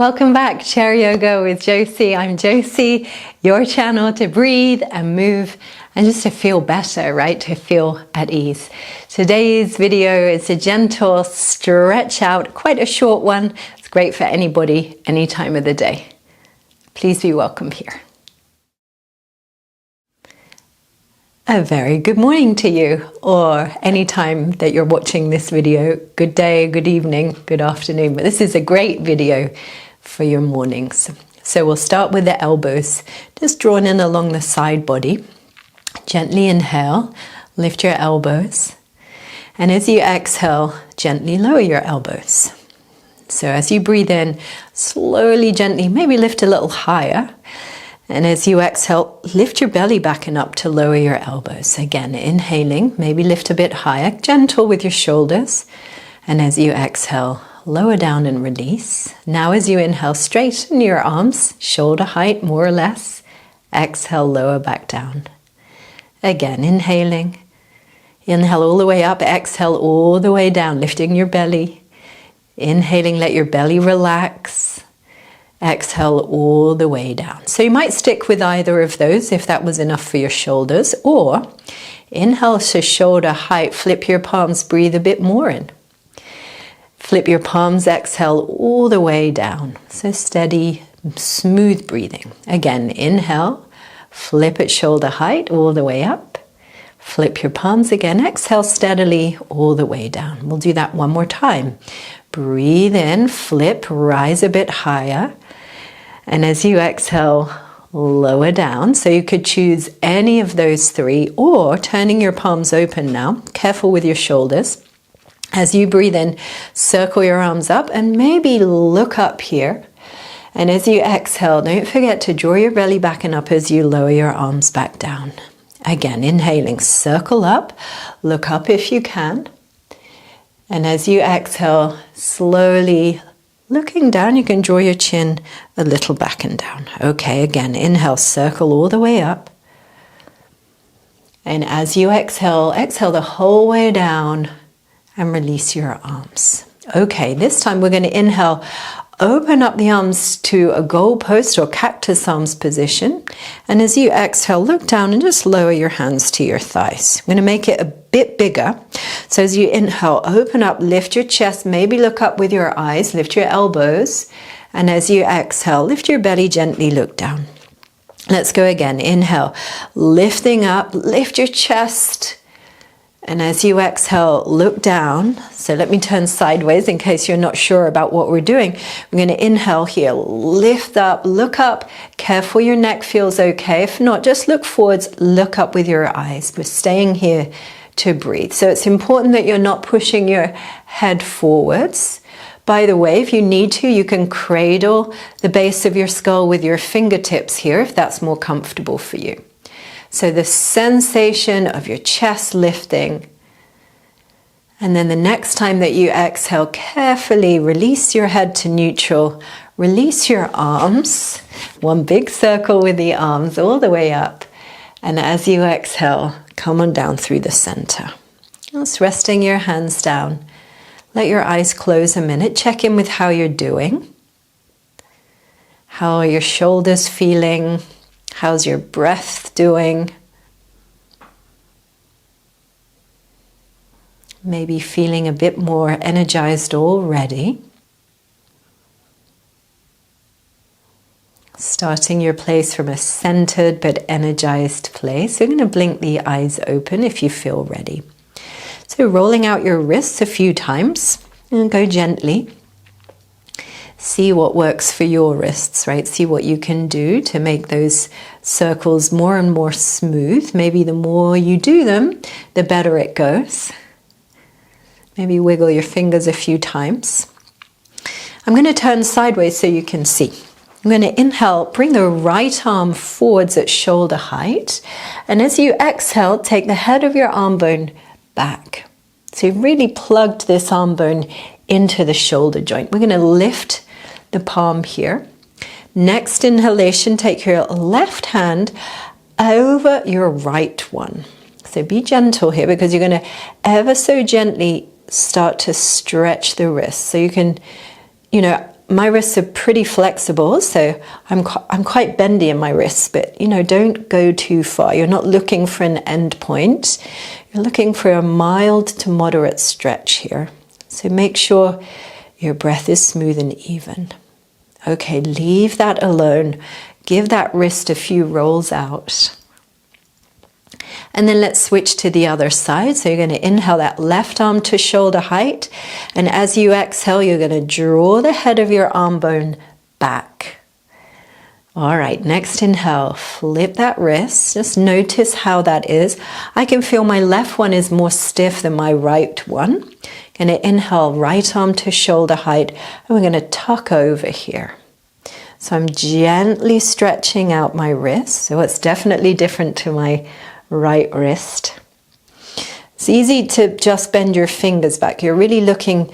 Welcome back, Chair Yoga with Josie. I'm Josie, your channel to breathe and move and just to feel better, right? To feel at ease. Today's video is a gentle stretch out, quite a short one. It's great for anybody, any time of the day. Please be welcome here. A very good morning to you, or any time that you're watching this video. Good day, good evening, good afternoon. But this is a great video for your mornings. So we'll start with the elbows, just drawn in along the side body. Gently inhale, lift your elbows. And as you exhale, gently lower your elbows. So as you breathe in, slowly, gently, maybe lift a little higher. And as you exhale, lift your belly back and up to lower your elbows. Again, inhaling, maybe lift a bit higher, gentle with your shoulders. And as you exhale, lower down and release. Now as you inhale, straighten your arms, shoulder height more or less. Exhale, lower back down. Again, inhaling. Inhale all the way up, exhale all the way down, lifting your belly. Inhaling, let your belly relax. Exhale all the way down. So you might stick with either of those if that was enough for your shoulders, or inhale to shoulder height, flip your palms, breathe a bit more in. Flip your palms, exhale all the way down. So steady, smooth breathing. Again, inhale, flip at shoulder height all the way up. Flip your palms again, exhale steadily all the way down. We'll do that one more time. Breathe in, flip, rise a bit higher. And as you exhale, lower down. So you could choose any of those three, or turning your palms open now. Careful with your shoulders. As you breathe in, circle your arms up and maybe look up here. And as you exhale, don't forget to draw your belly back and up as you lower your arms back down. Again, inhaling, circle up, look up if you can. And as you exhale, slowly looking down, you can draw your chin a little back and down. Okay, again, inhale, circle all the way up. And as you exhale, exhale the whole way down and release your arms. Okay, this time we're going to inhale, open up the arms to a goalpost or cactus arms position. And as you exhale, look down and just lower your hands to your thighs. We're going to make it a bit bigger. So as you inhale, open up, lift your chest, maybe look up with your eyes, lift your elbows. And as you exhale, lift your belly, gently look down. Let's go again. Inhale, lifting up, lift your chest. And as you exhale, look down. So let me turn sideways in case you're not sure about what we're doing. We're going to inhale here, lift up, look up. Careful your neck feels okay. If not, just look forwards, look up with your eyes. We're staying here to breathe. So it's important that you're not pushing your head forwards. By the way, if you need to, you can cradle the base of your skull with your fingertips here if that's more comfortable for you. So the sensation of your chest lifting. And then the next time that you exhale, carefully release your head to neutral. Release your arms. One big circle with the arms all the way up. And as you exhale, come on down through the center. Just resting your hands down. Let your eyes close a minute. Check in with how you're doing. How are your shoulders feeling? How's your breath doing? Maybe feeling a bit more energized already. Starting your place from a centered but energized place. You're going to blink the eyes open if you feel ready. So rolling out your wrists a few times and go gently. See what works for your wrists, right? See what you can do to make those circles more and more smooth. Maybe the more you do them, the better it goes. Maybe wiggle your fingers a few times. I'm going to turn sideways so you can see. I'm going to inhale, bring the right arm forwards at shoulder height. And as you exhale, take the head of your arm bone back. So you've really plugged this arm bone into the shoulder joint. We're going to lift the palm here. Next inhalation, take your left hand over your right one. So be gentle here because you're going to ever so gently start to stretch the wrist. So you can, my wrists are pretty flexible, so I'm quite bendy in my wrists, but you know, don't go too far. You're not looking for an end point. You're looking for a mild to moderate stretch here. So make sure your breath is smooth and even. Okay, leave that alone. Give that wrist a few rolls out. And then let's switch to the other side. So you're going to inhale that left arm to shoulder height. And as you exhale, you're going to draw the head of your arm bone back. All right, next inhale, flip that wrist. Just notice how that is. I can feel my left one is more stiff than my right one. Going to inhale, right arm to shoulder height. And we're going to tuck over here. So I'm gently stretching out my wrist. So it's definitely different to my right wrist. It's easy to just bend your fingers back. You're really looking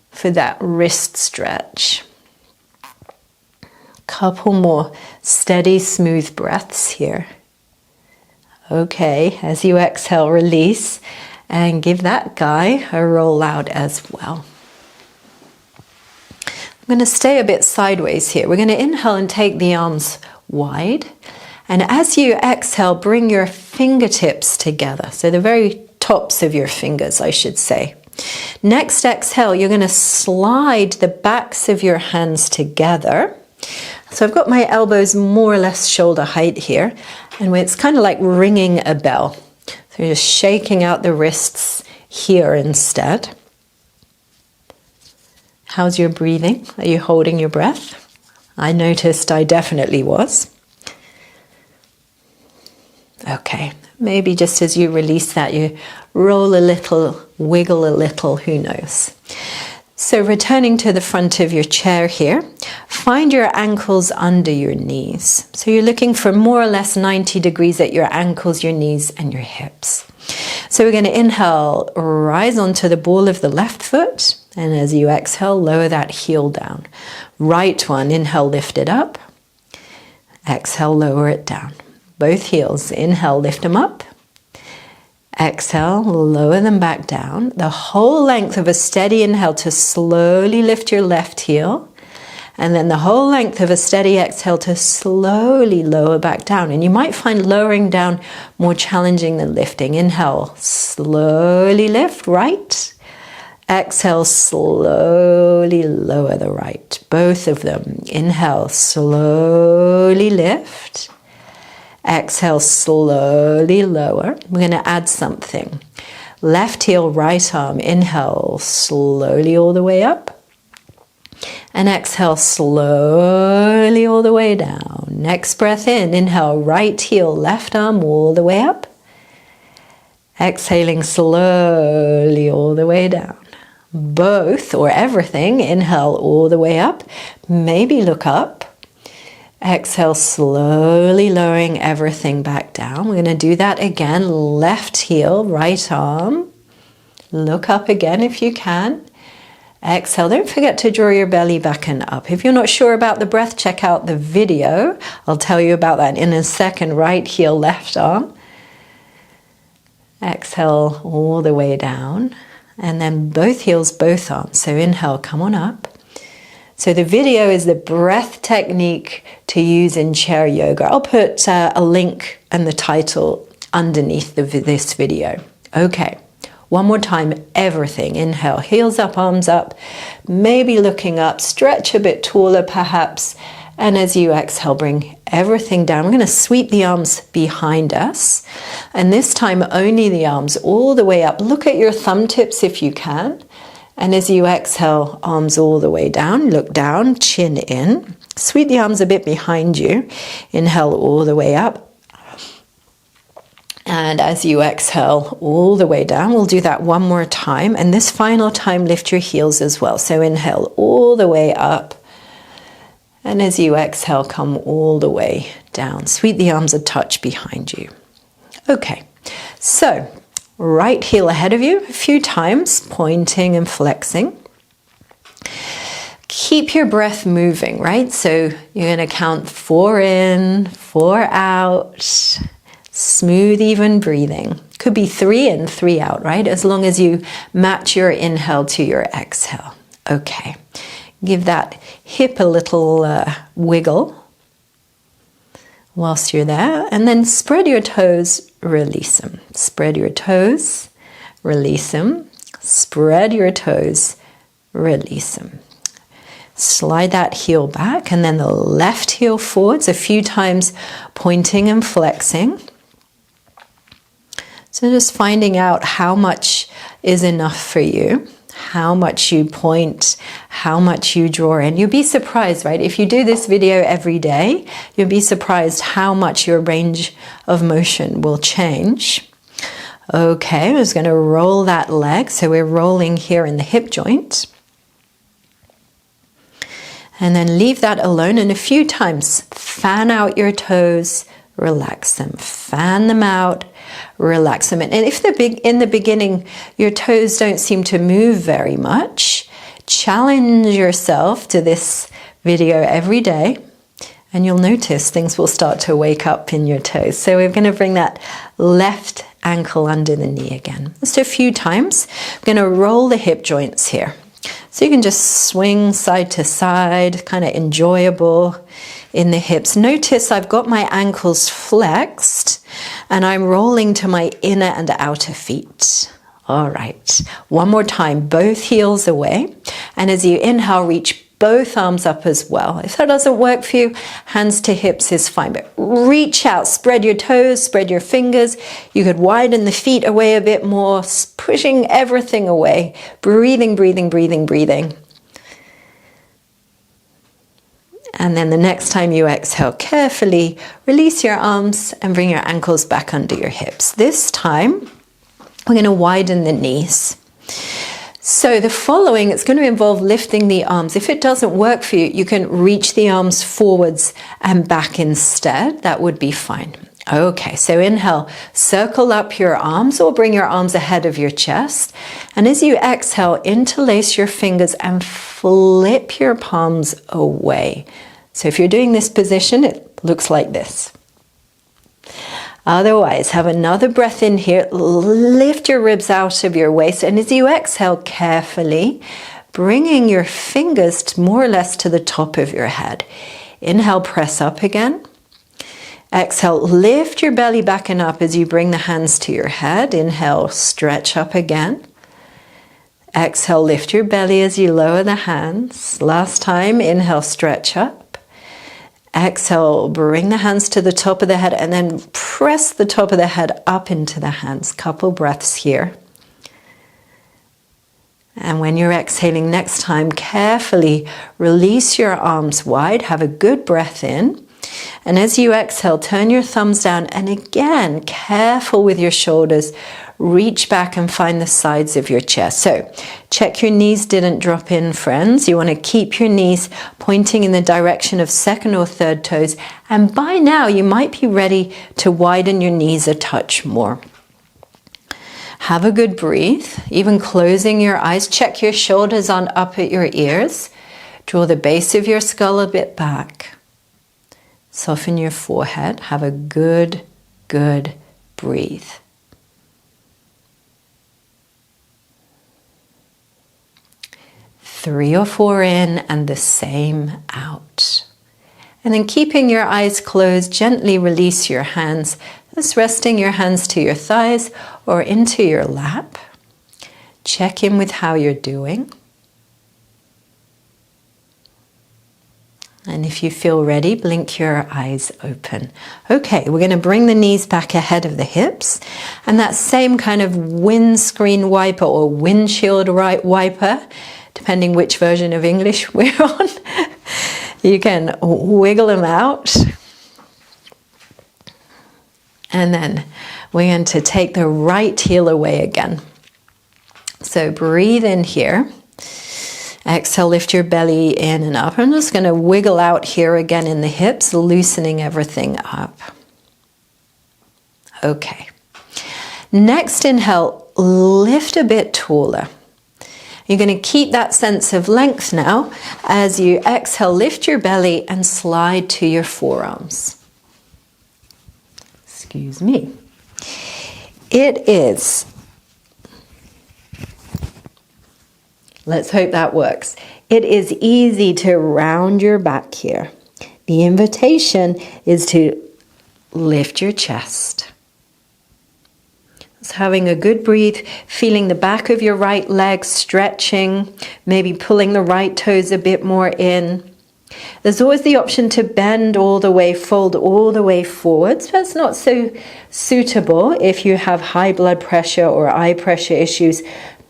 for that wrist stretch. Couple more steady, smooth breaths here. Okay, as you exhale, release and give that guy a roll out as well. I'm going to stay a bit sideways here. We're going to inhale and take the arms wide. And as you exhale, bring your fingertips together. So the very tops of your fingers, I should say. Next exhale, you're going to slide the backs of your hands together. So I've got my elbows more or less shoulder height here. And it's kind of like ringing a bell. So you're just shaking out the wrists here instead. How's your breathing? Are you holding your breath? I noticed I definitely was. Okay, maybe just as you release that, you roll a little, wiggle a little, who knows. So returning to the front of your chair here, find your ankles under your knees. So you're looking for more or less 90 degrees at your ankles, your knees, and your hips. So we're going to inhale, rise onto the ball of the left foot, and as you exhale, lower that heel down. Right one, inhale, lift it up. Exhale, lower it down. Both heels, inhale, lift them up. Exhale, lower them back down. The whole length of a steady inhale to slowly lift your left heel. And then the whole length of a steady exhale to slowly lower back down. And you might find lowering down more challenging than lifting. Inhale, slowly lift, right. Exhale, slowly lower the right. Both of them. Inhale, slowly lift. Exhale, slowly lower. We're going to add something. Left heel, right arm. Inhale, slowly all the way up. And exhale, slowly all the way down. Next breath in. Inhale, right heel, left arm all the way up. Exhaling slowly all the way down. Both or everything. Inhale all the way up. Maybe look up. Exhale, slowly lowering everything back down. We're going to do that again. Left heel, right arm. Look up again if you can. Exhale. Don't forget to draw your belly back and up. If you're not sure about the breath, check out the video. I'll tell you about that in a second. Right heel, left arm. Exhale all the way down. And then both heels, both arms. So inhale, come on up. So the video is the breath technique to use in chair yoga. I'll put a link and the title underneath this video. Okay, one more time, everything. Inhale, heels up, arms up, maybe looking up, stretch a bit taller perhaps. And as you exhale, bring everything down. We're going to sweep the arms behind us. And this time, only the arms all the way up. Look at your thumb tips if you can. And as you exhale, arms all the way down, look down, chin in. Sweep the arms a bit behind you. Inhale all the way up. And as you exhale all the way down, we'll do that one more time. And this final time, lift your heels as well. So inhale all the way up. And as you exhale, come all the way down. Sweep the arms a touch behind you. Okay, so right heel ahead of you a few times, pointing and flexing. Keep your breath moving, right? So you're going to count 4 in, 4 out. Smooth, even breathing. Could be 3 in, 3 out, right? As long as you match your inhale to your exhale. Okay. Give that hip a little wiggle whilst you're there. And then spread your toes, release them. Spread your toes, release them. Spread your toes, release them. Slide that heel back and then the left heel forwards a few times, pointing and flexing. So just finding out how much is enough for you, how much you point, how much you draw in. You'll be surprised, right? If you do this video every day, you'll be surprised how much your range of motion will change. Okay, I'm just going to roll that leg. So we're rolling here in the hip joint. And then leave that alone, and a few times fan out your toes, relax them, fan them out, relax them. And if in the beginning your toes don't seem to move very much, challenge yourself to this video every day and you'll notice things will start to wake up in your toes. So we're going to bring that left ankle under the knee again. Just a few times. I'm going to roll the hip joints here. So you can just swing side to side, kind of enjoyable in the hips. Notice I've got my ankles flexed and I'm rolling to my inner and outer feet. All right, one more time, both heels away. And as you inhale, reach both arms up as well. If that doesn't work for you, hands to hips is fine, but reach out, spread your toes, spread your fingers. You could widen the feet away a bit more, pushing everything away, breathing, breathing, breathing, breathing. And then the next time you exhale, carefully release your arms and bring your ankles back under your hips. This time, we're going to widen the knees. So the following, it's going to involve lifting the arms. If it doesn't work for you, you can reach the arms forwards and back instead. That would be fine. Okay, so inhale, circle up your arms or bring your arms ahead of your chest. And as you exhale, interlace your fingers and flip your palms away. So if you're doing this position, it looks like this. Otherwise, have another breath in here. Lift your ribs out of your waist. And as you exhale carefully, bringing your fingers more or less to the top of your head. Inhale, press up again. Exhale, lift your belly back and up as you bring the hands to your head. Inhale, stretch up again. Exhale, lift your belly as you lower the hands. Last time, inhale, stretch up. Exhale, bring the hands to the top of the head and then press the top of the head up into the hands. Couple breaths here. And when you're exhaling next time, carefully release your arms wide. Have a good breath in. And as you exhale, turn your thumbs down. And again, careful with your shoulders. Reach back and find the sides of your chest. So check your knees didn't drop in, friends. You want to keep your knees pointing in the direction of second or third toes. And by now, you might be ready to widen your knees a touch more. Have a good breathe, even closing your eyes. Check your shoulders on up at your ears. Draw the base of your skull a bit back. Soften your forehead. Have a good breathe. Three or four in and the same out. And then keeping your eyes closed, gently release your hands. Just resting your hands to your thighs or into your lap. Check in with how you're doing. And if you feel ready, blink your eyes open. Okay, we're going to bring the knees back ahead of the hips. And that same kind of windscreen wiper or windshield wiper, depending which version of English we're on, you can wiggle them out. And then we're going to take the right heel away again. So breathe in here. Exhale, lift your belly in and up. I'm just going to wiggle out here again in the hips, loosening everything up. Okay. Next inhale, lift a bit taller. You're going to keep that sense of length now. As you exhale, lift your belly and slide to your forearms. Excuse me. It is, let's hope that works. it is easy to round your back here. The invitation is to lift your chest. Just having a good breathe, feeling the back of your right leg stretching, maybe pulling the right toes a bit more in. There's always the option to bend all the way, fold all the way forwards. That's not so suitable if you have high blood pressure or eye pressure issues.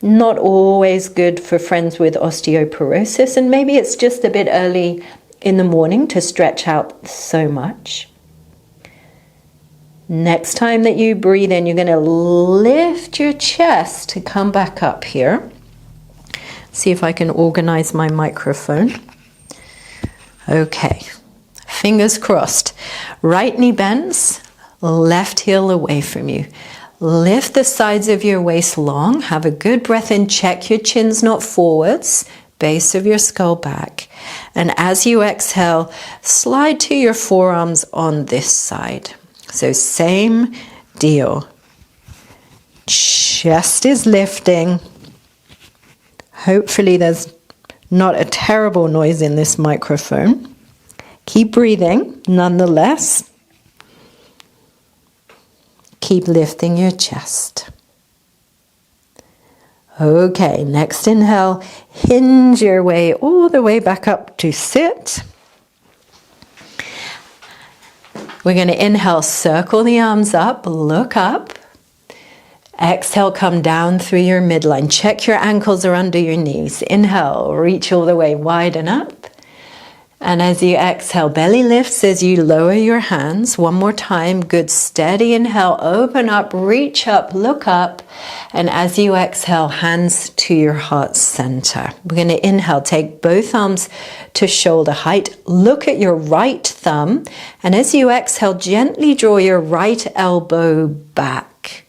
Not always good for friends with osteoporosis, and maybe it's just a bit early in the morning to stretch out so much. Next time that you breathe in, you're going to lift your chest to come back up here. See if I can organize my microphone. Okay, fingers crossed. Right knee bends, left heel away from you. Lift the sides of your waist long. Have a good breath in. Check your chin's not forwards. Base of your skull back. And as you exhale, slide to your forearms on this side. So same deal. Chest is lifting. Hopefully there's not a terrible noise in this microphone. Keep breathing nonetheless. Keep lifting your chest. Okay, next inhale, hinge your way all the way back up to sit. We're going to inhale, circle the arms up, look up. Exhale, come down through your midline. Check your ankles are under your knees. Inhale, reach all the way, widen up. And as you exhale, belly lifts as you lower your hands. One more time, good steady inhale, open up, reach up, look up. And as you exhale, hands to your heart center. We're going to inhale, take both arms to shoulder height. Look at your right thumb. And as you exhale, gently draw your right elbow back.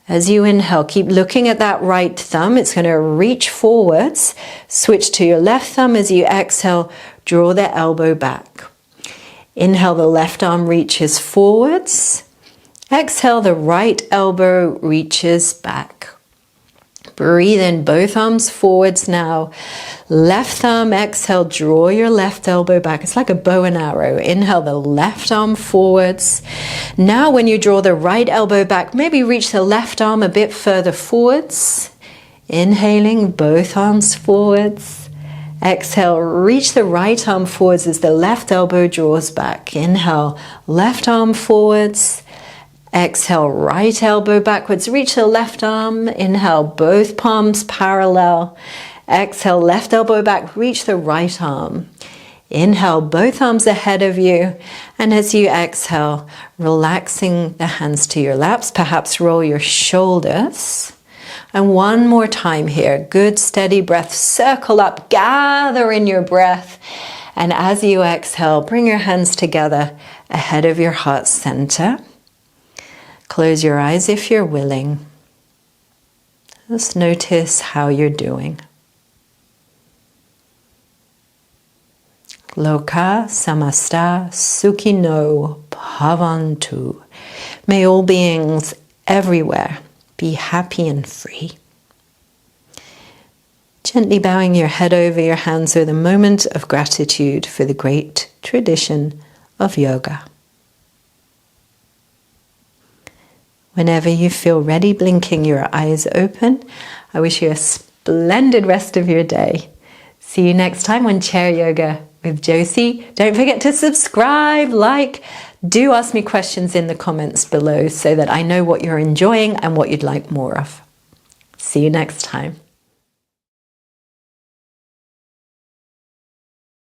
As you inhale, keep looking at that right thumb. It's going to reach forwards. Switch to your left thumb. As you exhale, draw the elbow back. Inhale, the left arm reaches forwards. Exhale, the right elbow reaches back. Breathe in, both arms forwards now. Left thumb, exhale, draw your left elbow back. It's like a bow and arrow. Inhale, the left arm forwards. Now when you draw the right elbow back, maybe reach the left arm a bit further forwards. Inhaling, both arms forwards. Exhale, reach the right arm forwards as the left elbow draws back. Inhale, left arm forwards. Exhale, right elbow backwards. Reach the left arm. Inhale, both palms parallel. Exhale, left elbow back. Reach the right arm. Inhale, both arms ahead of you. And as you exhale, relaxing the hands to your laps. Perhaps roll your shoulders. And one more time here. Good steady breath. Circle up. Gather in your breath. And as you exhale, bring your hands together ahead of your heart center. Close your eyes if you're willing. Just notice how you're doing. Loka samasta sukhino bhavantu. May all beings everywhere be happy and free. Gently bowing your head over your hands with a moment of gratitude for the great tradition of yoga. Whenever you feel ready, blinking your eyes open, I wish you a splendid rest of your day. See you next time on Chair Yoga with Josie. Don't forget to subscribe, like, do ask me questions in the comments below so that I know what you're enjoying and what you'd like more of. See you next time.